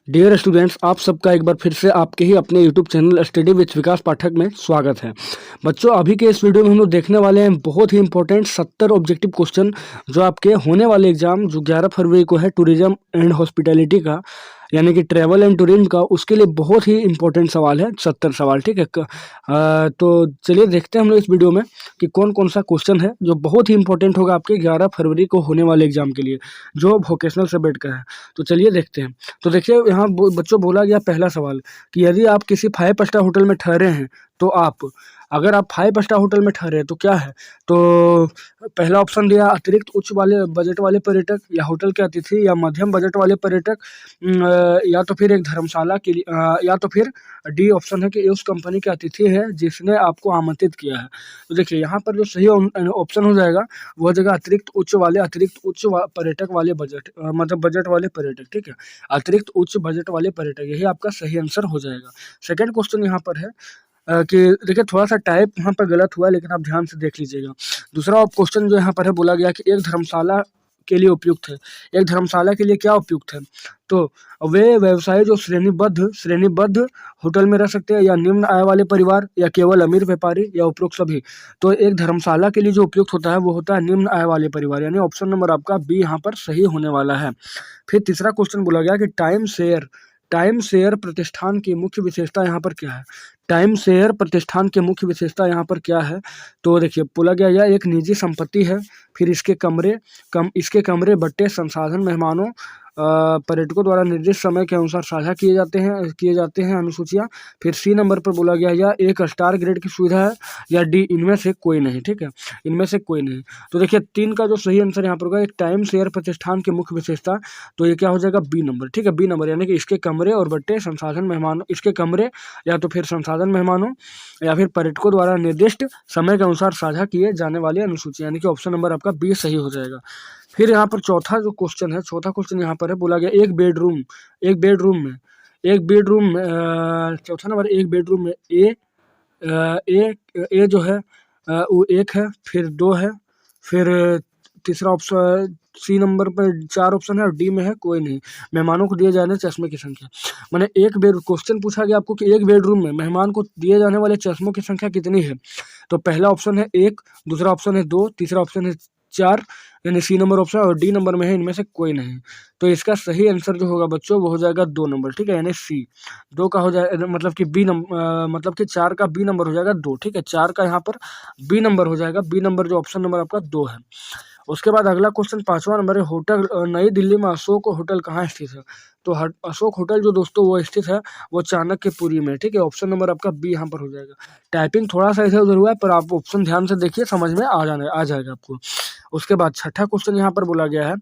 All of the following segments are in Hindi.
डियर स्टूडेंट्स, आप सबका एक बार फिर से आपके ही अपने यूट्यूब चैनल स्टडी विद विकास पाठक में स्वागत है। बच्चों, अभी के इस वीडियो में हम लोग देखने वाले हैं बहुत ही इंपॉर्टेंट 70 ऑब्जेक्टिव क्वेश्चन जो आपके होने वाले एग्जाम जो 11 फरवरी को है टूरिज्म एंड हॉस्पिटैलिटी का, यानी कि ट्रैवल एंड टूरिज्म का, उसके लिए बहुत ही इंपॉर्टेंट सवाल है। 70 सवाल, ठीक है। तो चलिए देखते हैं हम लोग इस वीडियो में कि कौन कौन सा क्वेश्चन है जो बहुत ही इंपॉर्टेंट होगा आपके 11 फरवरी को होने वाले एग्जाम के लिए, जो वोकेशनल सब्जेक्ट का है। तो चलिए देखते हैं। तो देखिए यहाँ बच्चों बोला गया पहला सवाल कि यदि आप किसी 5 स्टार होटल में ठहरे हैं तो अगर आप 5 स्टार होटल में ठहरे हैं तो क्या है। तो पहला ऑप्शन दिया अतिरिक्त उच्च वाले बजट वाले पर्यटक, या होटल के अतिथि, या मध्यम बजट वाले पर्यटक, या तो फिर एक धर्मशाला के लिए, या तो फिर डी ऑप्शन है कि ये उस कंपनी के अतिथि है जिसने आपको आमंत्रित किया है। तो देखिए यहाँ पर जो सही ऑप्शन हो जाएगा वो जगह अतिरिक्त उच्च पर्यटक वाले बजट, मतलब बजट वाले पर्यटक, ठीक है। अतिरिक्त उच्च बजट वाले पर्यटक, यही आपका सही आंसर हो जाएगा। सेकंड क्वेश्चन यहाँ पर है कि देखिए थोड़ा सा टाइप यहाँ पर गलत हुआ है, लेकिन आप ध्यान से देख लीजिएगा। दूसरा क्वेश्चन जो यहाँ पर है बोला गया कि एक धर्मशाला के लिए उपयुक्त है। एक धर्मशाला के लिए क्या उपयुक्त है। तो वे व्यवसायी जो श्रेणीबद्ध होटल में रह सकते हैं, या निम्न आय वाले परिवार, या केवल अमीर व्यापारी, या उपरोक्त सभी। तो एक धर्मशाला के लिए जो उपयुक्त होता है वो होता है निम्न आय वाले परिवार, यानी ऑप्शन नंबर आपका बी यहाँ पर सही होने वाला है। फिर तीसरा क्वेश्चन बोला गया कि टाइम शेयर प्रतिष्ठान की मुख्य विशेषता यहाँ पर क्या है। टाइम शेयर प्रतिष्ठान की मुख्य विशेषता यहाँ पर क्या है। तो देखिए बोला गया यह एक निजी संपत्ति है। फिर इसके कमरे बट्टे संसाधन मेहमानों पर्यटकों द्वारा निर्दिष्ट समय के अनुसार साझा किए जाते हैं अनुसूचियाँ। फिर सी नंबर पर बोला गया यह एक स्टार ग्रेड की सुविधा है, या डी इनमें से कोई नहीं, ठीक है। इनमें से कोई नहीं। तो देखिए 3 का जो सही आंसर यहाँ पर होगा एक टाइम शेयर प्रतिष्ठान की मुख्य विशेषता, तो ये क्या हो जाएगा बी नंबर, ठीक है। बी नंबर यानी कि इसके कमरे और बट्टे संसाधन मेहमानों, इसके कमरे या तो फिर संसाधन मेहमानों या फिर पर्यटकों द्वारा निर्दिष्ट समय के अनुसार साझा किए जाने वाली अनुसूची, यानी कि ऑप्शन नंबर आपका बी सही हो जाएगा। फिर यहाँ पर चौथा क्वेश्चन यहाँ पर है बोला गया एक बेडरूम में चौथा नंबर एक बेडरूम में ए जो है वो 1 है, फिर 2 है, फिर तीसरा ऑप्शन सी नंबर पर 4 ऑप्शन है और डी में है कोई नहीं। मेहमानों को दिए जाने चश्मे की संख्या, माने क्वेश्चन पूछा गया आपको कि एक बेडरूम में मेहमान को दिए जाने वाले चश्मों की संख्या कितनी है। तो पहला ऑप्शन है 1, दूसरा ऑप्शन है 2, तीसरा ऑप्शन है 4, यानी सी नंबर ऑप्शन, और डी नंबर में है इनमें से कोई नहीं। तो इसका सही आंसर जो होगा बच्चों वो हो जाएगा 2 नंबर, ठीक है, यानी सी। 2 का हो जाएगा मतलब कि मतलब कि 4 का बी नंबर हो जाएगा 2, ठीक है। 4 का यहाँ पर बी नंबर हो जाएगा, बी नंबर जो ऑप्शन नंबर आपका 2 है। उसके बाद अगला क्वेश्चन 5वां नंबर है होटल नई दिल्ली में अशोक होटल कहाँ स्थित है। तो अशोक होटल जो दोस्तों वो स्थित है वो चाणक्यपुरी में, ठीक है। ऑप्शन नंबर आपका बी यहाँ पर हो जाएगा। टाइपिंग थोड़ा सा इधर उधर हुआ है, पर आप ऑप्शन ध्यान से देखिए, समझ में आ जाएगा आपको। उसके बाद छठा क्वेश्चन यहाँ पर बोला गया है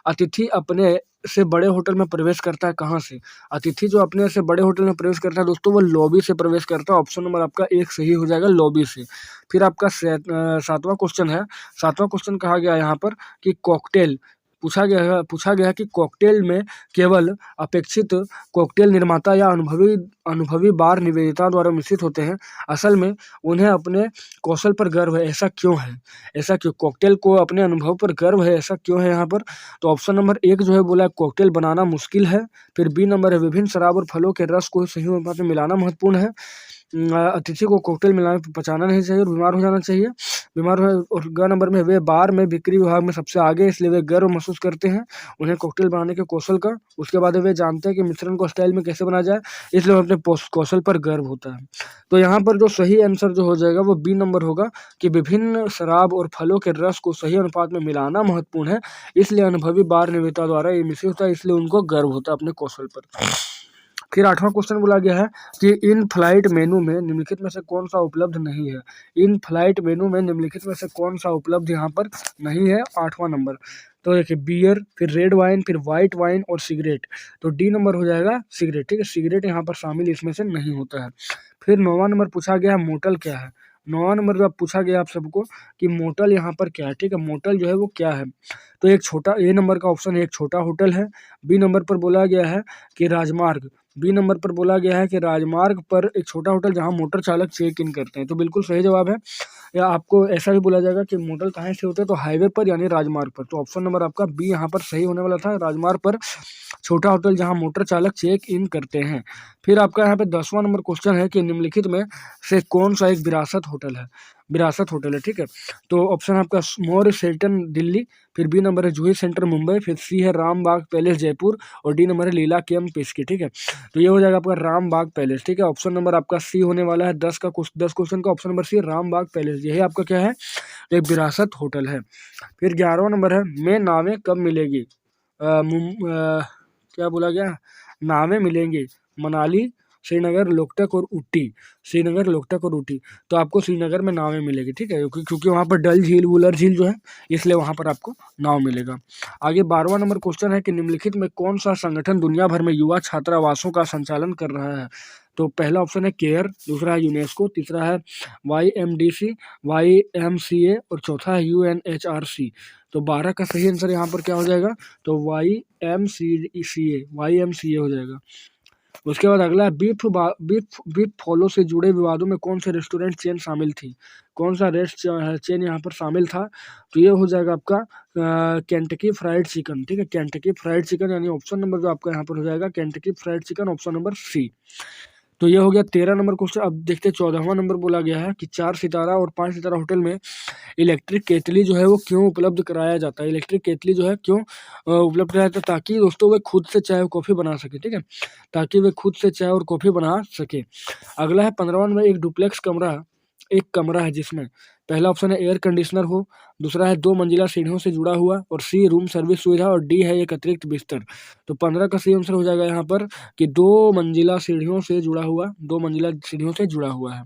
अतिथि अपने से बड़े होटल में प्रवेश करता है कहाँ से। अतिथि जो अपने से बड़े होटल में प्रवेश करता है दोस्तों वो लॉबी से प्रवेश करता है। ऑप्शन नंबर आपका 1 सही हो जाएगा, लॉबी से। फिर आपका 7वां क्वेश्चन है। 7वां क्वेश्चन कहा गया यहाँ पर कि कॉकटेल पूछा गया है कि कॉकटेल में केवल अपेक्षित कॉकटेल निर्माता या अनुभवी बार निवेदिता द्वारा मिश्रित होते हैं। असल में उन्हें अपने कौशल पर गर्व है, ऐसा क्यों है। ऐसा क्यों कॉकटेल को अपने अनुभव पर गर्व है, ऐसा क्यों है यहाँ पर। तो ऑप्शन नंबर 1 जो है बोला कॉकटेल बनाना मुश्किल है। फिर बी नंबर है विभिन्न शराब और फलों के रस को सही अनुपात में मिलाना महत्वपूर्ण है। अतिथि को कॉकटेल मिलाने पचाना नहीं चाहिए और बीमार हो जाना चाहिए। और ग नंबर में वे बार में बिक्री विभाग में सबसे आगे, इसलिए वे गर्व महसूस करते हैं उन्हें कॉकटेल बनाने के कौशल का। उसके बाद वे जानते हैं कि मिश्रण को स्टाइल में कैसे बनाया जाए, इसलिए अपने कौशल पर गर्व होता है। तो यहाँ पर जो सही आंसर जो हो जाएगा वो बी नंबर होगा कि विभिन्न शराब और फलों के रस को सही अनुपात में मिलाना महत्वपूर्ण है, इसलिए अनुभवी बार निवेदिता द्वारा ये मिश्रित होता है, इसलिए उनको गर्व होता है अपने कौशल पर। फिर 8वां क्वेश्चन बोला गया है कि इन फ्लाइट मेनू में निम्नलिखित में से कौन सा उपलब्ध नहीं है। इन फ्लाइट मेनू में निम्नलिखित में से कौन सा उपलब्ध यहाँ पर नहीं है, 8वां नंबर। तो देखिए बियर, फिर रेड वाइन, फिर वाइट वाइन और सिगरेट। तो डी नंबर हो जाएगा सिगरेट, ठीक है। सिगरेट यहाँ पर शामिल इसमें से नहीं होता है। फिर 9वां नंबर पूछा गया मोटल क्या है। 9वां नंबर जब पूछा गया आप सबको कि मोटल यहाँ पर क्या है, ठीक है। मोटल जो है वो क्या है। तो एक छोटा ए नंबर का ऑप्शन है, एक छोटा होटल है। बी नंबर पर बोला गया है कि राजमार्ग, बी नंबर पर बोला गया है कि राजमार्ग पर एक छोटा होटल जहां मोटर चालक चेक इन करते हैं। तो बिल्कुल सही जवाब है। या आपको ऐसा भी बोला जाएगा कि मोटर कहाँ से होते हैं, तो हाईवे पर यानी राजमार्ग पर। तो ऑप्शन नंबर आपका बी यहाँ पर सही होने वाला था, राजमार्ग पर छोटा होटल जहां मोटर चालक चेक इन करते हैं। फिर आपका यहाँ पे 10वां नंबर क्वेश्चन है कि निम्नलिखित में से कौन सा एक विरासत होटल है, विरासत होटल है, ठीक है। तो ऑप्शन आपका मौर्य शेल्टन दिल्ली, फिर बी नंबर है जूही सेंटर मुंबई, फिर सी है रामबाग पैलेस जयपुर, और डी नंबर है लीला केम पिस्की, ठीक है। तो ये हो जाएगा आपका रामबाग पैलेस, ठीक है। ऑप्शन नंबर आपका सी होने वाला है 10 क्वेश्चन का option number C Rambagh palace, यही आपका क्या है, एक विरासत होटल है। फिर 11वां नंबर है मैं नावें कब मिलेगी, क्या बोला गया, नावें मिलेंगी मनाली, श्रीनगर, लोकटक और ऊटी, श्रीनगर, लोकटक और ऊटी। तो आपको श्रीनगर में नावें मिलेगी, ठीक है, क्योंकि वहाँ पर डल झील, वुलर झील जो है, इसलिए वहाँ पर आपको नाव मिलेगा। आगे 12वां नंबर क्वेश्चन है कि निम्नलिखित में कौन सा संगठन दुनिया भर में युवा छात्रावासों का संचालन कर रहा है। तो पहला ऑप्शन है केयर, दूसरा है यूनेस्को, तीसरा है YMDC, YMCA और चौथा है UNHRC। तो 12 का सही आंसर यहाँ पर क्या हो जाएगा, तो YMCA हो जाएगा। उसके बाद अगला बीफ फॉलो से जुड़े विवादों में कौन से रेस्टोरेंट चेन शामिल थी, कौन सा चेन यहाँ पर शामिल था। तो ये हो जाएगा आपका केंटकी फ्राइड चिकन, ठीक है, केंटकी फ्राइड चिकन, यानी ऑप्शन नंबर जो आपका यहाँ पर हो जाएगा Kentucky fried chicken, option number C. तो ये हो गया 13 नंबर क्वेश्चन। अब देखते हैं 14वां नंबर बोला गया है कि 4 सितारा और 5 सितारा होटल में इलेक्ट्रिक केतली जो है वो क्यों उपलब्ध कराया जाता है, इलेक्ट्रिक केतली जो है क्यों उपलब्ध कराया जाता है, ताकि दोस्तों वे खुद से चाय और कॉफ़ी बना सके, ठीक है, ताकि वे खुद से चाय और कॉफ़ी बना सके। अगला है 15वां नंबर, एक डुप्लेक्स कमरा, एक कमरा है जिसमें पहला ऑप्शन है एयर कंडीशनर हो, दूसरा है 2 मंजिला सीढ़ियों से जुड़ा हुआ, और सी रूम सर्विस सुविधा, और डी है एक अतिरिक्त बिस्तर। तो 15 का सही आंसर हो जाएगा यहाँ पर कि 2 मंजिला सीढ़ियों से जुड़ा हुआ, 2 मंजिला सीढ़ियों से जुड़ा हुआ है।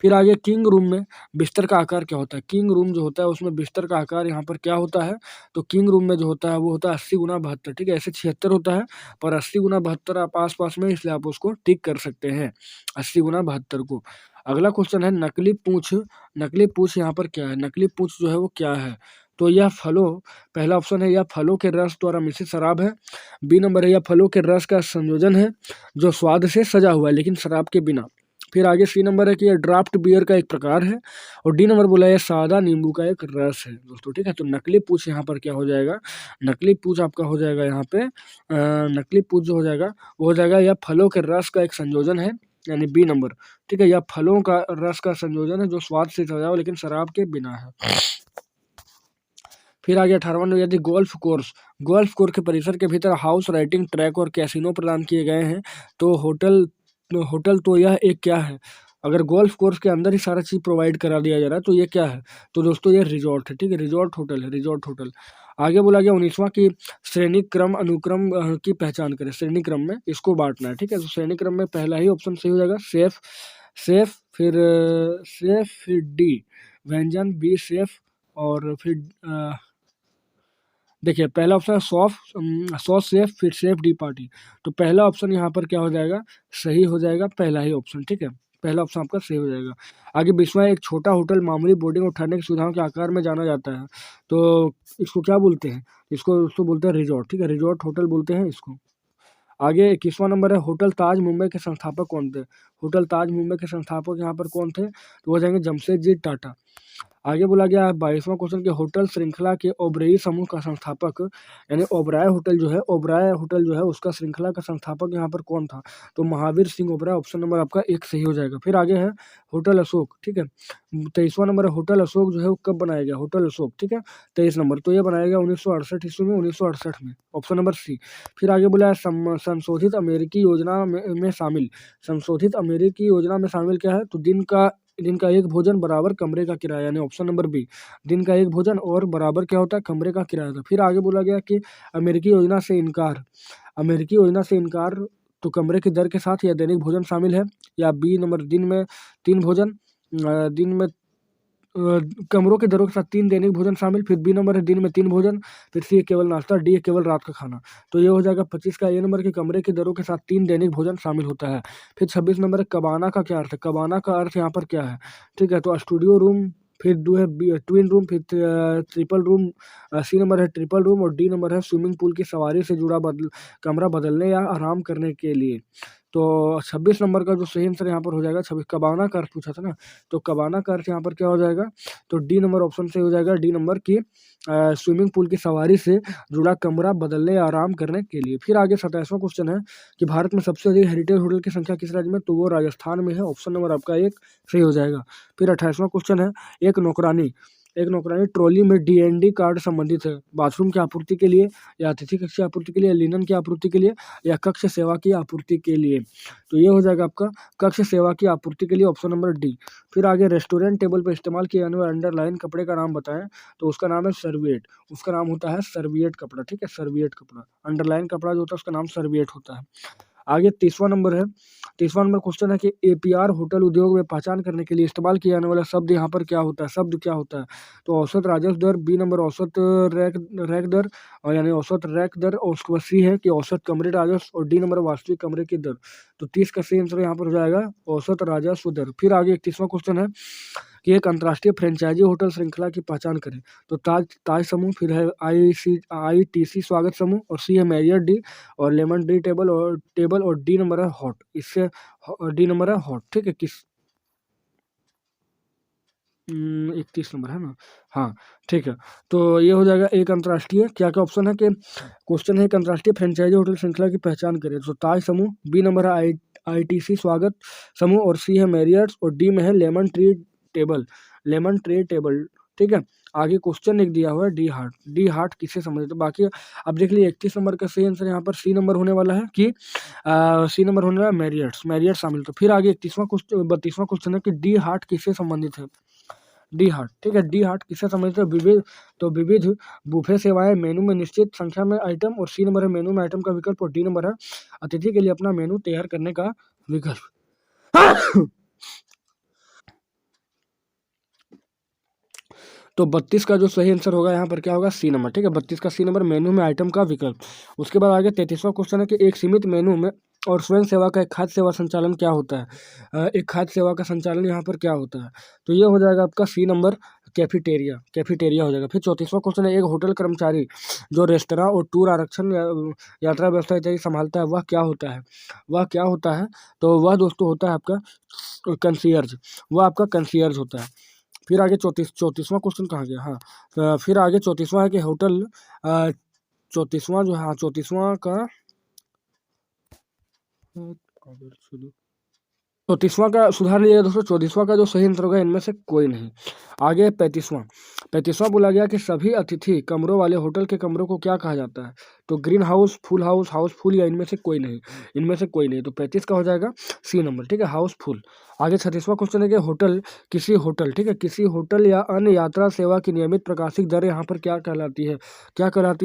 फिर आगे किंग रूम में बिस्तर का आकार क्या होता है, किंग रूम जो होता है उसमें बिस्तर का आकार यहाँ पर क्या होता है, तो किंग रूम में जो होता है वो होता है 80 गुना 72, ठीक है, ऐसे 76 होता है, पर 80 गुना 72 आप आस पास में, इसलिए आप उसको टिक कर सकते हैं 80 गुना 72 को। अगला क्वेश्चन है नकली पूंछ, नकली पूंछ यहाँ पर क्या है, नकली पूंछ जो है वो क्या है। तो यह फलों, पहला ऑप्शन है यह फलों के रस द्वारा मिश्रित शराब है, बी नंबर है यह फलों के रस का संयोजन है जो स्वाद से सजा हुआ है लेकिन शराब के बिना। फिर आगे सी नंबर है कि यह ड्राफ्ट बियर का एक प्रकार है, और डी नंबर बोला यह सादा नींबू का एक रस है दोस्तों, ठीक है। तो नकली पूंछ यहाँ पर क्या हो जाएगा, नकली पूंछ आपका हो जाएगा यहाँ पे नकली पूंछ जो हो जाएगा वो हो जाएगा यह फलों के रस का एक संयोजन है, यानी बी नंबर, ठीक है, यह फलों का रस का संयोजन है जो स्वाद से सजा हुआ लेकिन शराब के बिना है। फिर आगे 18वां नंबर, यदि गोल्फ कोर्स के परिसर के भीतर हाउस राइडिंग ट्रैक और कैसीनो प्रदान किए गए हैं तो होटल तो यह एक क्या है। अगर गोल्फ कोर्स के अंदर ही सारा चीज़ प्रोवाइड करा दिया जा रहा है तो ये क्या है, तो दोस्तों ये रिजॉर्ट है, ठीक है, रिजॉर्ट होटल है, रिजॉर्ट होटल। आगे बोला गया 19वां की श्रेणी क्रम अनुक्रम की पहचान करें, श्रेणी क्रम में इसको बांटना है, ठीक है। तो श्रेणी क्रम में पहला ही ऑप्शन सही हो जाएगा सेफ, फिर डी व्यंजन, बी सेफ, और फिर देखिए पहला ऑप्शन है सॉस सेफ, फिर सेफ डी पार्टी। तो पहला ऑप्शन यहाँ पर क्या हो जाएगा, सही हो जाएगा, पहला ही ऑप्शन, ठीक है, पहला ऑप्शन आपका सही हो जाएगा। आगे 20वां, एक छोटा होटल मामूली बोर्डिंग और ठहरने की सुविधाओं के आकार में जाना जाता है तो इसको क्या बोलते हैं, इसको बोलते हैं रिजॉर्ट, ठीक है, रिजॉर्ट होटल बोलते हैं इसको। आगे 21वां नंबर है होटल ताज मुंबई के संस्थापक कौन थे, होटल ताज मुंबई के संस्थापक यहाँ पर कौन थे, तो वो जाएंगे जमशेदजी टाटा। आगे बोला गया है 22वां क्वेश्चन के होटल श्रृंखला के ओबरई समूह का संस्थापक, यानी ओबराय होटल जो है, ओबराय होटल जो है उसका श्रृंखला का संस्थापक यहाँ पर कौन था, तो महावीर सिंह ओबराय, ऑप्शन नंबर आपका 1 सही हो जाएगा। फिर आगे है होटल अशोक, ठीक है, 23वां नंबर है होटल अशोक जो है वो कब बनाया गया, होटल अशोक, ठीक है, 23 नंबर, तो ये बनाया गया 1968 ईस्वी में, 1968 में, ऑप्शन नंबर सी। फिर आगे बोला है संशोधित अमेरिकी योजना में शामिल, संशोधित अमेरिकी योजना में शामिल क्या है, तो दिन का एक भोजन बराबर कमरे का किराया, यानी ऑप्शन नंबर बी, दिन का एक भोजन और बराबर क्या होता है, कमरे का किराया था। फिर आगे बोला गया कि अमेरिकी योजना से इनकार, अमेरिकी योजना से इनकार, तो कमरे की दर के साथ या दैनिक भोजन शामिल है, या बी नंबर दिन में 3 भोजन, दिन में कमरों के दरों के साथ 3 दैनिक भोजन शामिल, फिर बी नंबर है दिन में 3 भोजन, फिर सी केवल नाश्ता, डी केवल रात का खाना। तो ये हो जाएगा 25 का ए नंबर के कमरे की दरों के साथ 3 दैनिक भोजन शामिल होता है। फिर 26 नंबर है कबाना का क्या अर्थ है, कबाना का अर्थ यहाँ पर क्या है, ठीक है, तो स्टूडियो रूम, फिर दो है ट्विन रूम, फिर ट्रिपल रूम, सी नंबर है ट्रिपल रूम, और डी नंबर है स्विमिंग पूल की सवारी से जुड़ा कमरा बदलने या आराम करने के लिए। तो 26 नंबर का जो सही आंसर यहाँ पर हो जाएगा 26, कबाना का अर्थ पूछा था ना, तो कबाना का अर्थ यहाँ पर क्या हो जाएगा, तो डी नंबर ऑप्शन से हो जाएगा, डी नंबर की स्विमिंग पूल की सवारी से जुड़ा कमरा बदलने या आराम करने के लिए। फिर आगे 27वां क्वेश्चन है कि भारत में सबसे अधिक हेरिटेज होटल की संख्या किस राज्य में, तो वो राजस्थान में है, ऑप्शन नंबर आपका 1 सही हो जाएगा। फिर 28वां क्वेश्चन है, एक नौकरानी ट्रॉली में डीएनडी कार्ड संबंधित है, बाथरूम की आपूर्ति के लिए, या अतिथि कक्ष की आपूर्ति के लिए, लिनन की आपूर्ति के लिए, या कक्ष सेवा की आपूर्ति के लिए। तो ये हो जाएगा आपका कक्ष सेवा की आपूर्ति के लिए, ऑप्शन नंबर डी। फिर आगे रेस्टोरेंट टेबल पर इस्तेमाल किए जाने वाले अंडरलाइन कपड़े का नाम बताएं, तो उसका नाम है सर्विएट, उसका नाम होता है सर्विएट कपड़ा, ठीक है, सर्विएट कपड़ा, अंडरलाइन कपड़ा जो होता है उसका नाम सर्विएट होता है। आगे 30वां नंबर है, 30वां नंबर क्वेश्चन है कि एपीआर होटल उद्योग में पहचान करने के लिए इस्तेमाल किया जाने वाला शब्द यहाँ पर क्या होता है, शब्द क्या होता है, तो औसत राजस्व दर, बी नंबर औसत रैक दर, और यानी औसत रैक दर, और उसके बाद सी है कि औसत कमरे राजस्व, और डी नंबर वास्तविक कमरे की दर। तो 30 का सही आंसर यहाँ पर हो जाएगा औसत राजस्व दर। फिर आगे 31वां क्वेश्चन है कि एक अंतर्राष्ट्रीय फ्रेंचाइजी होटल श्रृंखला की पहचान करें, तो ताज ताज समूह, फिर है आईटीसी स्वागत समूह, और सी है मैरियट डी, और लेमन डी टेबल, और डी नंबर है हॉट, इससे डी नंबर है हॉट, ठीक है, 31 नंबर है ना, हाँ ठीक है। तो ये हो जाएगा एक अंतर्राष्ट्रीय, क्या क्या ऑप्शन है कि क्वेश्चन है एक अंतर्राष्ट्रीय फ्रेंचाइजी होटल श्रृंखला की पहचान करें, तो ताज समूह, बी नंबर है आईटीसी स्वागत समूह, और सी है मैरियट, और डी में है लेमन ट्री टेबल, ठीक है। आगे क्वेश्चन एक दिया हुआ है डी हार्ट किससे संबंधित, तो बाकी अब देख लीजिए 31 नंबर का सही आंसर यहाँ पर सी नंबर होने वाला है कि सी नंबर होने वाला है मैरियट शामिल। तो फिर आगे 32वां क्वेश्चन है कि डी हार्ट किससे संबंधित है, डी हार्ट, ठीक है, डी हार्ट किससे संबंधित है, विविध बुफे सेवाएं, मेनू में निश्चित संख्या में आइटम, और सी नंबर है मेनू में आइटम का विकल्प, और डी नंबर है अतिथि के लिए अपना मेनू तैयार करने का विकल्प। तो 32 का जो सही आंसर होगा यहाँ पर क्या होगा, सी नंबर, ठीक है, 32 का सी नंबर मेनू में आइटम का विकल्प। उसके बाद आगे 33वां क्वेश्चन है कि एक सीमित मेनू में और स्वयं सेवा का एक खाद्य सेवा संचालन क्या होता है, एक खाद्य सेवा का संचालन यहाँ पर क्या होता है, तो ये हो जाएगा आपका सी नंबर कैफेटेरिया हो जाएगा। फिर 34वां क्वेश्चन है एक होटल कर्मचारी जो रेस्तरां और टूर आरक्षण यात्रा व्यवस्था इत्यादि संभालता है, वह क्या होता है, तो वह दोस्तों होता है आपका कंसीयर्ज, वह आपका कंसीयर्ज होता है। फिर आगे 34वां क्वेश्चन कहाँ गया, हाँ फिर आगे 34वां है कि होटल 34वां जो है, हाँ 34वां का 34वां का सुधार लीजिएगा दोस्तों, 34वां का जो सही आंसर होगा इनमें से कोई नहीं। आगे 35वां बोला गया कि सभी अतिथि कमरों वाले होटल के कमरों को क्या कहा जाता है, तो green house, full house, Housefull, या इनमें से कोई नहीं, तो 35 का हो जाएगा सी नंबर, ठीक है, हाउसफुल। आगे 36वां क्वेश्चन है कि ठीक है, किसी होटल या अन्य यात्रा सेवा की नियमित प्रकाशित दर यहाँ पर क्या कहलाती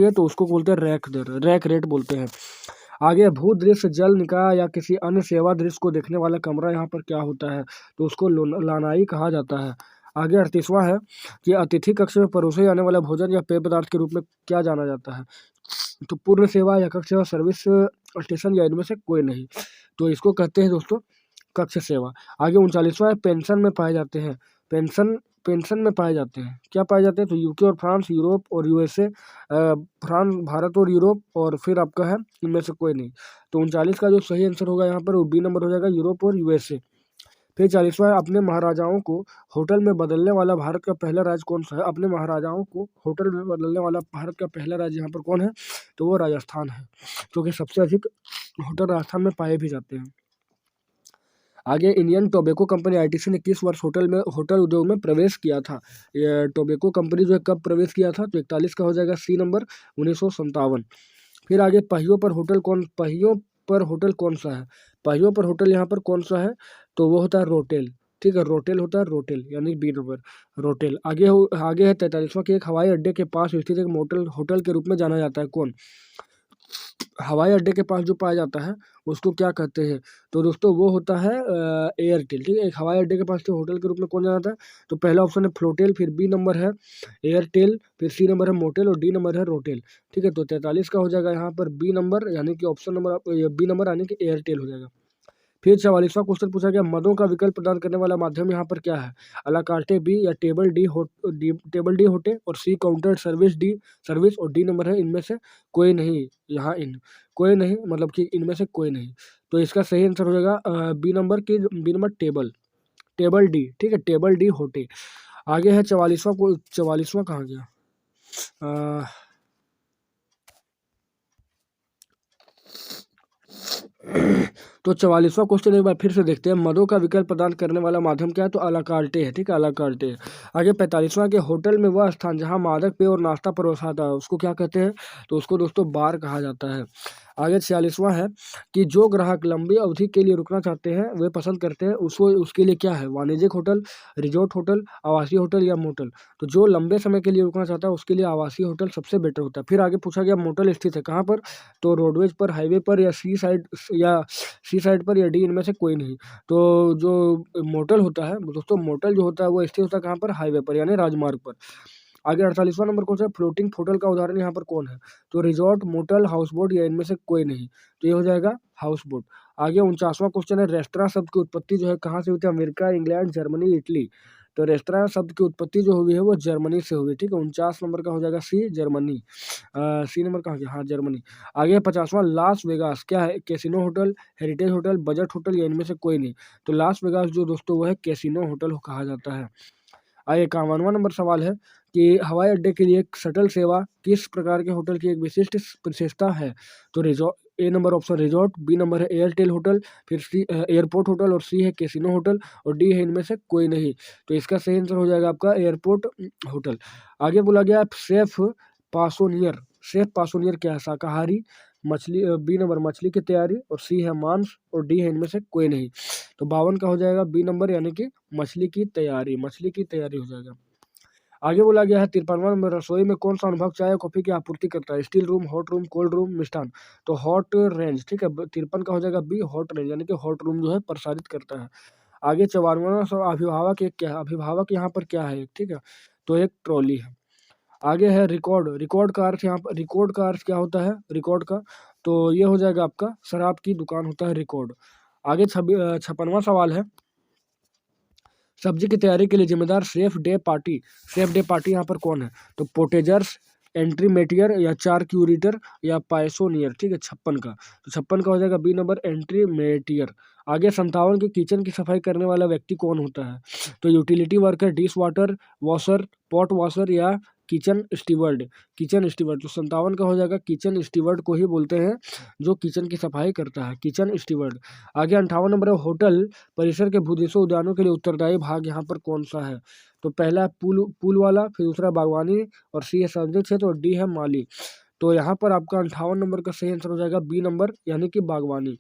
है, तो उसको बोलते हैं रैक रेट बोलते हैं। आगे भू दृश्य, जल निकाय या किसी अन्य सेवा दृश्य को देखने वाला कमरा यहाँ पर क्या होता है, तो उसको लानाई कहा जाता है। आगे 38वां है कि अतिथि कक्ष में परोसे जाने वाला भोजन या पेय पदार्थ के रूप में क्या जाना जाता है, तो पूर्ण सेवा या कक्ष सेवा, सर्विस स्टेशन, या इनमें से कोई नहीं, तो इसको कहते हैं दोस्तों कक्ष सेवा। आगे 39वां है पेंशन में पाए जाते हैं, पेंशन में पाए जाते हैं, क्या पाए जाते हैं, तो यूके और फ्रांस, यूरोप और यूएसए, फ्रांस, भारत और यूरोप, और फिर आपका है इनमें से कोई नहीं, तो 39 का जो सही आंसर होगा यहाँ पर वो बी नंबर हो जाएगा, यूरोप और यूएसए। फिर 40वां है अपने महाराजाओं को होटल में बदलने वाला भारत का पहला राज्य कौन सा है, अपने महाराजाओं को होटल में बदलने वाला भारत का पहला राज्य यहाँ पर कौन है, तो वो राजस्थान है, क्योंकि सबसे अधिक होटल राजस्थान में पाए भी जाते हैं। आगे इंडियन टोबैको कंपनी आईटीसी ने किस वर्ष होटल उद्योग में प्रवेश किया था, ये टोबैको कंपनी जो है कब प्रवेश किया था, तो 41 का हो जाएगा सी नंबर 1957। फिर आगे पहियों पर होटल कौन सा है, पहियों पर होटल यहाँ पर कौन सा है, तो वो होता है रोटेल, ठीक है, रोटेल होता है, रोटेल यानी बी नंबर रोटेल। आगे है 43वां कि एक हवाई अड्डे के पास स्थित एक होटल के रूप में जाना जाता है, कौन, हवाई अड्डे के पास जो पाया जाता है उसको क्या कहते हैं, तो दोस्तों वो होता है एयरटेल, ठीक है, एक हवाई अड्डे के पास जो होटल के रूप में कौन जाना जाता है, तो पहला ऑप्शन है फ्लोटेल, फिर बी नंबर है एयरटेल, फिर सी नंबर है मोटेल, और डी नंबर है रोटेल, ठीक है। तो 43 का हो जाएगा यहाँ पर बी नंबर, यानी कि ऑप्शन नंबर बी नंबर यानी कि एयरटेल हो जाएगा। फिर 44वां क्वेश्चन पूछा गया, मदों का विकल्प प्रदान करने वाला माध्यम यहाँ पर क्या है? अला कार्टे बी या टेबल डी होटे और सी काउंटर सर्विस और डी नंबर है इनमें से कोई नहीं। यहाँ कोई नहीं मतलब कि इनमें से कोई नहीं। तो इसका सही आंसर हो जाएगा बी नंबर टेबल डी, ठीक है, टेबल डी होटे। आगे है 44वां कहाँ गया? तो 44वां क्वेश्चन एक बार फिर से देखते हैं, मदों का विकल्प प्रदान करने वाला माध्यम क्या है? तो अला कार्टे है, ठीक है, अला कार्टे है। आगे 45वां के होटल में वह स्थान जहां मादक पेय और नाश्ता परोसा जाता है उसको क्या कहते हैं? तो उसको दोस्तों बार कहा जाता है। आगे 46वां है कि जो ग्राहक लंबी अवधि के लिए रुकना चाहते हैं वे पसंद करते हैं उसके लिए क्या है? वाणिज्यिक होटल, रिजॉर्ट होटल, आवासीय होटल या मोटल। तो जो लंबे समय के लिए रुकना चाहता है उसके लिए आवासीय होटल सबसे बेटर होता है। फिर आगे पूछा गया मोटल स्थित है कहाँ पर? तो रोडवेज पर, हाईवे पर या सी साइड पर या डी इनमें से कोई नहीं। तो जो मोटल होता है दोस्तों, मोटल जो होता है वो स्थित होता है कहाँ पर? हाईवे पर यानी राजमार्ग पर। आगे 48वां नंबर कौन सा? फ्लोटिंग होटल का उदाहरण यहाँ पर कौन है? तो रिजॉर्ट, मोटल, हाउस बोट या इनमें से कोई नहीं। तो ये हो जाएगा हाउस बोट। आगे 49वां क्वेश्चन है, रेस्तरां शब्द की उत्पत्ति जो है कहाँ से हुई थी? America, England, Germany, Italy. तो रेस्तरां शब्द की उत्पत्ति जो हुई है वो जर्मनी से हुई, ठीक है। 49 नंबर का हो जाएगा सी, जर्मनी। सी नंबर कहाँ गया? हाँ, जर्मनी। आगे 50वां, लास वेगास क्या है? Casino hotel, heritage hotel, budget hotel या इनमें से कोई नहीं। तो लास वेगास जो दोस्तों वो है कैसीनो होटल कहा जाता है। आइए 51वां नंबर सवाल है कि हवाई अड्डे के लिए शटल सेवा किस प्रकार के होटल की एक विशिष्ट विशेषता है? तो resort, A number option resort, B number है एयरटेल होटल, फिर सी एयरपोर्ट होटल और सी है कैसीनो होटल और डी है इनमें से कोई नहीं। तो इसका सही आंसर हो जाएगा आपका एयरपोर्ट होटल। आगे बोला गया पासोनियर शेफ पासोनियर क्या है? शाकाहारी, मछली, बी नंबर मछली की तैयारी और सी है मांस और डी है इनमें से कोई नहीं। तो 52 का हो जाएगा बी नंबर यानी कि मछली की तैयारी हो जाएगा। आगे बोला गया है 53वां नंबर, रसोई में कौन सा अनुभव चाय कॉफी की आपूर्ति करता है? Steel room, hot room, cold room, मिष्ठान। तो हॉट रेंज, ठीक है, 53 का हो जाएगा बी, हॉट रेंज यानी कि हॉट रूम जो है प्रसारित करता है। आगे 54वां अभिभावक एक क्या है? अभिभावक यहाँ पर क्या है? ठीक है, तो एक ट्रॉली है। आगे है रिकॉर्ड का अर्थ यहाँ पर, रिकॉर्ड का अर्थ क्या होता है? रिकॉर्ड का, तो ये हो जाएगा आपका शराब की दुकान होता है रिकॉर्ड। आगे 56वां सवाल है, सब्जी की तैयारी के लिए जिम्मेदार शेफ डे पार्टी यहाँ पर कौन है? तो पोटेजर्स, एंट्रीमेटियर या चार क्यूरेटर या पाइसोनियर, ठीक है, 56 का। तो 56 का हो जाएगा बी नंबर एंट्रीमेटियर। आगे 57 की किचन की सफाई करने वाला व्यक्ति कौन होता है? तो utility worker, dish water washer, pot washer या किचन स्टीवर्ड। तो 57 का हो जाएगा किचन स्टीवर्ड को ही बोलते हैं जो किचन की सफाई करता है, किचन स्टीवर्ड। आगे 58 नंबर है, होटल परिसर के भूदेशों उद्यानों के लिए उत्तरदायी भाग यहाँ पर कौन सा है? तो पहला है पुल वाला, फिर दूसरा बागवानी और सी है सार्वजनिक क्षेत्र और डी है माली। तो यहाँ पर आपका 58 नंबर का सही आंसर हो जाएगा बी नंबर यानी कि बागवानी।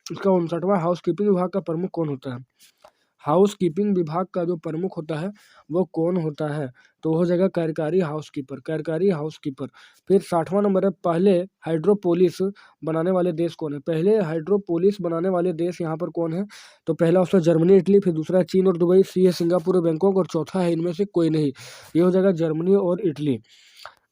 इसका 59वां, हाउस कीपिंग विभाग का प्रमुख कौन होता है? हाउस कीपिंग विभाग का जो प्रमुख होता है वो कौन होता है? तो हो जाएगा कार्यकारी हाउस कीपर। फिर 60वां नंबर है, पहले हाइड्रोपोलिस बनाने वाले देश कौन है? पहले हाइड्रोपोलिस बनाने वाले देश यहाँ पर कौन है? तो पहला ऑप्शन जर्मनी, इटली, फिर दूसरा है चीन और दुबई, सी है सिंगापुर और बैंकॉक और चौथा है इनमें से कोई नहीं। ये हो जाएगा जर्मनी और इटली।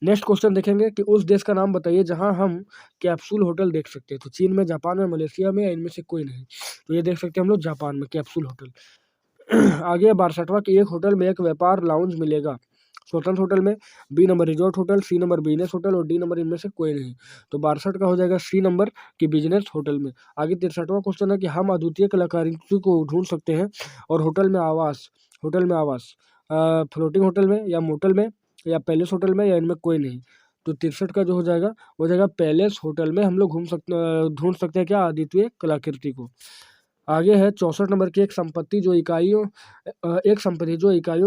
नेक्स्ट क्वेश्चन देखेंगे कि उस देश का नाम बताइए जहां हम कैप्सूल होटल देख सकते हैं। तो चीन में, जापान में, मलेशिया में या इनमें से कोई नहीं। तो ये देख सकते हैं हम लोग जापान में कैप्सूल होटल। आगे 62वां कि एक होटल में एक व्यापार लाउंज मिलेगा। स्वतंत्र होटल में, B number resort hotel, C number business hotel और डी नंबर इनमें से कोई नहीं। तो 62 का हो जाएगा सी नंबर की बिजनेस होटल में। आगे 63वां क्वेश्चन है कि हम अद्वितीय कलाकारी को ढूंढ सकते हैं और होटल में आवास फ्लोटिंग होटल में या मोटल में या पैलेस होटल में या इनमें कोई नहीं। तो 63 का जो हो जाएगा वो जाएगा पैलेस होटल में हम लोग ढूंढ सकते हैं क्या? अद्वितीय कलाकृति को। आगे है 64 नंबर की एक संपत्ति जो इकाइयों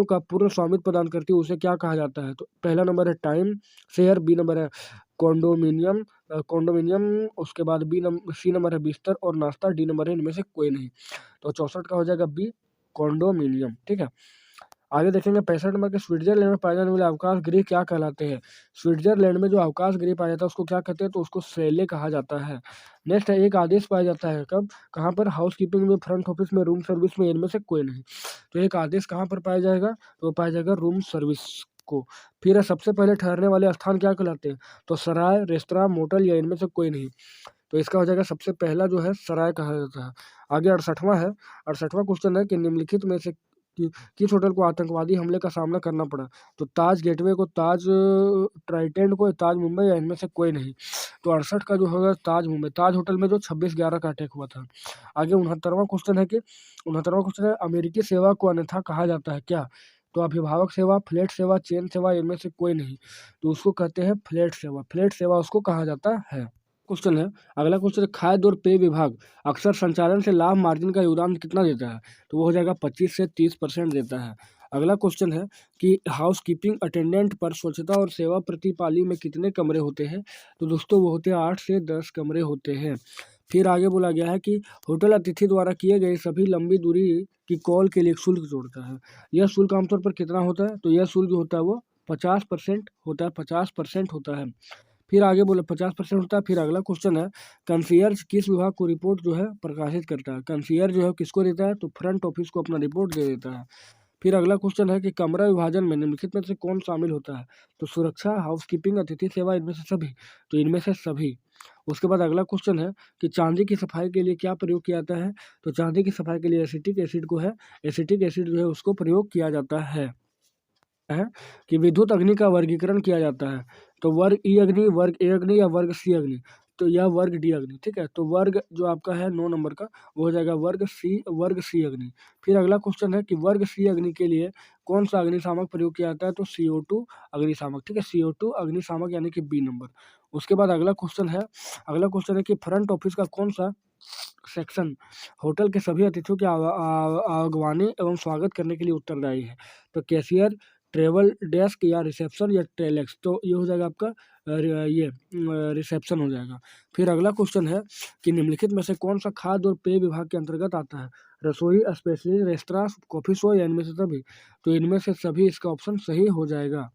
का पूर्ण स्वामित्व प्रदान करती है उसे क्या कहा जाता है? तो पहला नंबर है टाइम शेयर, बी नंबर है कॉन्डोमिनियम, उसके बाद सी नंबर है बिस्तर और नाश्ता, डी नंबर है इनमें से कोई नहीं। तो 64 का हो जाएगा बी, कॉन्डोमिनियम, ठीक है। आगे देखेंगे 65 नंबर के, स्विट्जरलैंड में पाए जाने वाले अवकाश गृह क्या कहलाते हैं? स्विट्जरलैंड में जो अवकाश गृह पाया जाता है उसको क्या कहते हैं? तो उसको सेले कहा जाता है। नेक्स्ट है, एक आदेश पाया जाता है कब, कहाँ पर? हाउस कीपिंग में, फ्रंट ऑफिस में, रूम सर्विस में, इनमें से कोई नहीं। तो एक आदेश कहाँ पर पाया जाएगा? तो पाया जाएगा रूम सर्विस को। फिर सबसे पहले ठहरने वाले स्थान क्या कहलाते हैं? तो सराय, रेस्तरां, मोटल या इनमें से कोई नहीं। तो इसका हो जाएगा सबसे पहला जो है सराय कहा जाता है। आगे 68वां है। 68वां क्वेश्चन है कि निम्नलिखित में से किस होटल को आतंकवादी हमले का सामना करना पड़ा? तो ताज गेटवे को, ताज ट्राइडेंट को, ताज मुंबई, या इनमें से कोई नहीं। तो 68 का जो होगा ताज मुंबई, ताज होटल में जो 26/11 का अटैक हुआ था। आगे 69वां क्वेश्चन है कि 69वां क्वेश्चन है अमेरिकी सेवा को अन्यथा कहा जाता है क्या? तो अभिभावक सेवा, फ्लैट सेवा, चेन सेवा, इनमें से कोई नहीं। तो उसको कहते हैं फ्लैट सेवा, फ्लैट सेवा उसको कहा जाता है। क्वेश्चन है, अगला क्वेश्चन है खाद्य और पेय विभाग अक्सर संचालन से लाभ मार्जिन का योगदान कितना देता है? तो वो हो जाएगा 25 से 30% देता है। अगला क्वेश्चन है कि हाउस कीपिंग अटेंडेंट पर स्वच्छता और सेवा प्रतिपाली में कितने कमरे होते हैं? तो दोस्तों वो होते हैं 8 से 10 कमरे होते हैं। फिर आगे बोला गया है कि होटल अतिथि द्वारा किए गए सभी लंबी दूरी की कॉल के लिए एक शुल्क जोड़ता है। यह शुल्क आमतौर पर कितना होता है? तो यह शुल्क जो होता है वो 50% होता है, 50% होता है। फिर आगे बोले 50% होता है। फिर अगला क्वेश्चन है कंसीयर्ज किस विभाग को रिपोर्ट जो है प्रकाशित करता है? कंसीयर्ज जो है किसको देता है? तो फ्रंट ऑफिस को अपना रिपोर्ट दे देता है। फिर अगला क्वेश्चन है कि कमरा विभाजन में निम्नलिखित में से कौन शामिल होता है? तो सुरक्षा, हाउसकीपिंग, अतिथि सेवा, इनमें से सभी। तो इनमें से सभी। उसके बाद अगला क्वेश्चन है कि चांदी की सफाई के लिए क्या प्रयोग किया जाता है? तो चांदी की सफाई के लिए एसिटिक एसिड को है, एसिटिक एसिड जो है उसको प्रयोग किया जाता है कि विद्युत अग्नि का वर्गीकरण किया जाता है। तो वर्ग ई अग्नि, वर्ग ए अग्नि, या वर्ग सी अग्नि। तो यह वर्ग डी अग्नि, ठीक है। तो वर्ग जो आपका है 9 नंबर का वो हो जाएगा वर्ग सी अग्नि। फिर अगला क्वेश्चन है कि वर्ग सी अग्नि के लिए कौन सा अग्निशामक प्रयोग किया जाता है? तो CO2 अग्निशामक, ठीक है। CO2 अग्निशामक यानी कि बी नंबर। उसके बाद अगला क्वेश्चन है कि फ्रंट ऑफिस का कौन सा सेक्शन होटल के सभी अतिथियों के आगवानी एवं स्वागत करने के लिए उत्तरदायी है? तो कैशियर, ट्रेवल डेस्क, या रिसेप्शन, या टेलेक्स। तो ये हो जाएगा आपका ये रिसेप्शन हो जाएगा। फिर अगला क्वेश्चन है कि निम्नलिखित में से कौन सा खाद्य और पेय विभाग के अंतर्गत आता है? रसोई, स्पेशलिस्ट, रेस्तरां, कॉफी शो, या इनमें से सभी। तो इनमें से सभी इसका ऑप्शन सही हो जाएगा।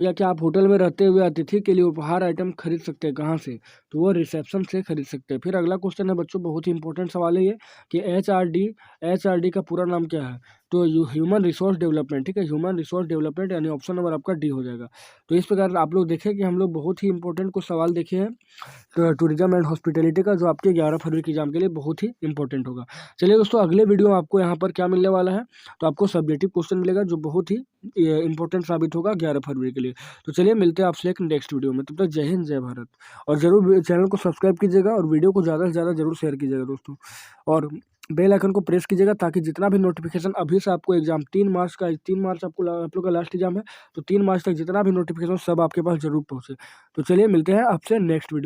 या क्या आप होटल में रहते हुए अतिथि के लिए उपहार आइटम खरीद सकते हैं? कहाँ से? तो वो रिसेप्शन से खरीद सकते हैं। फिर अगला क्वेश्चन है बच्चों, बहुत ही इंपॉर्टेंट सवाल है ये कि HRD का पूरा नाम क्या है? तो ह्यूमन रिसोर्स डेवलपमेंट, ठीक है। ह्यूमन रिसोर्स डेवलपमेंट यानी ऑप्शन नंबर आपका डी हो जाएगा। तो इस प्रकार आप लोग देखें कि हम लोग बहुत ही इंपॉर्टेंट कुछ सवाल देखे हैं टूरिज्म एंड हॉस्पिटैलिटी का, जो आपके 11 फरवरी के एग्जाम के लिए बहुत ही इंपॉर्टेंट होगा। चलिए दोस्तों, अगले वीडियो में आपको यहाँ पर क्या मिलने वाला है? तो आपको सब्जेक्टिव क्वेश्चन मिलेगा जो बहुत ही इंपॉर्टेंट साबित होगा 11 फरवरी के लिए। तो चलिए मिलते हैं आपसे एक नेक्स्ट वीडियो में। तब तक जय हिंद, जय भारत। और जरूर चैनल को सब्सक्राइब कीजिएगा और वीडियो को ज़्यादा से ज़्यादा जरूर शेयर कीजिएगा दोस्तों। और बेल आइकन को प्रेस कीजिएगा ताकि जितना भी नोटिफिकेशन अभी से आपको एग्जाम 3 मार्च आपको आप लोग का लास्ट एग्जाम है, तो 3 मार्च तक जितना भी नोटिफिकेशन सब आपके पास जरूर पहुँचे। तो चलिए मिलते हैं आपसे नेक्स्ट वीडियो।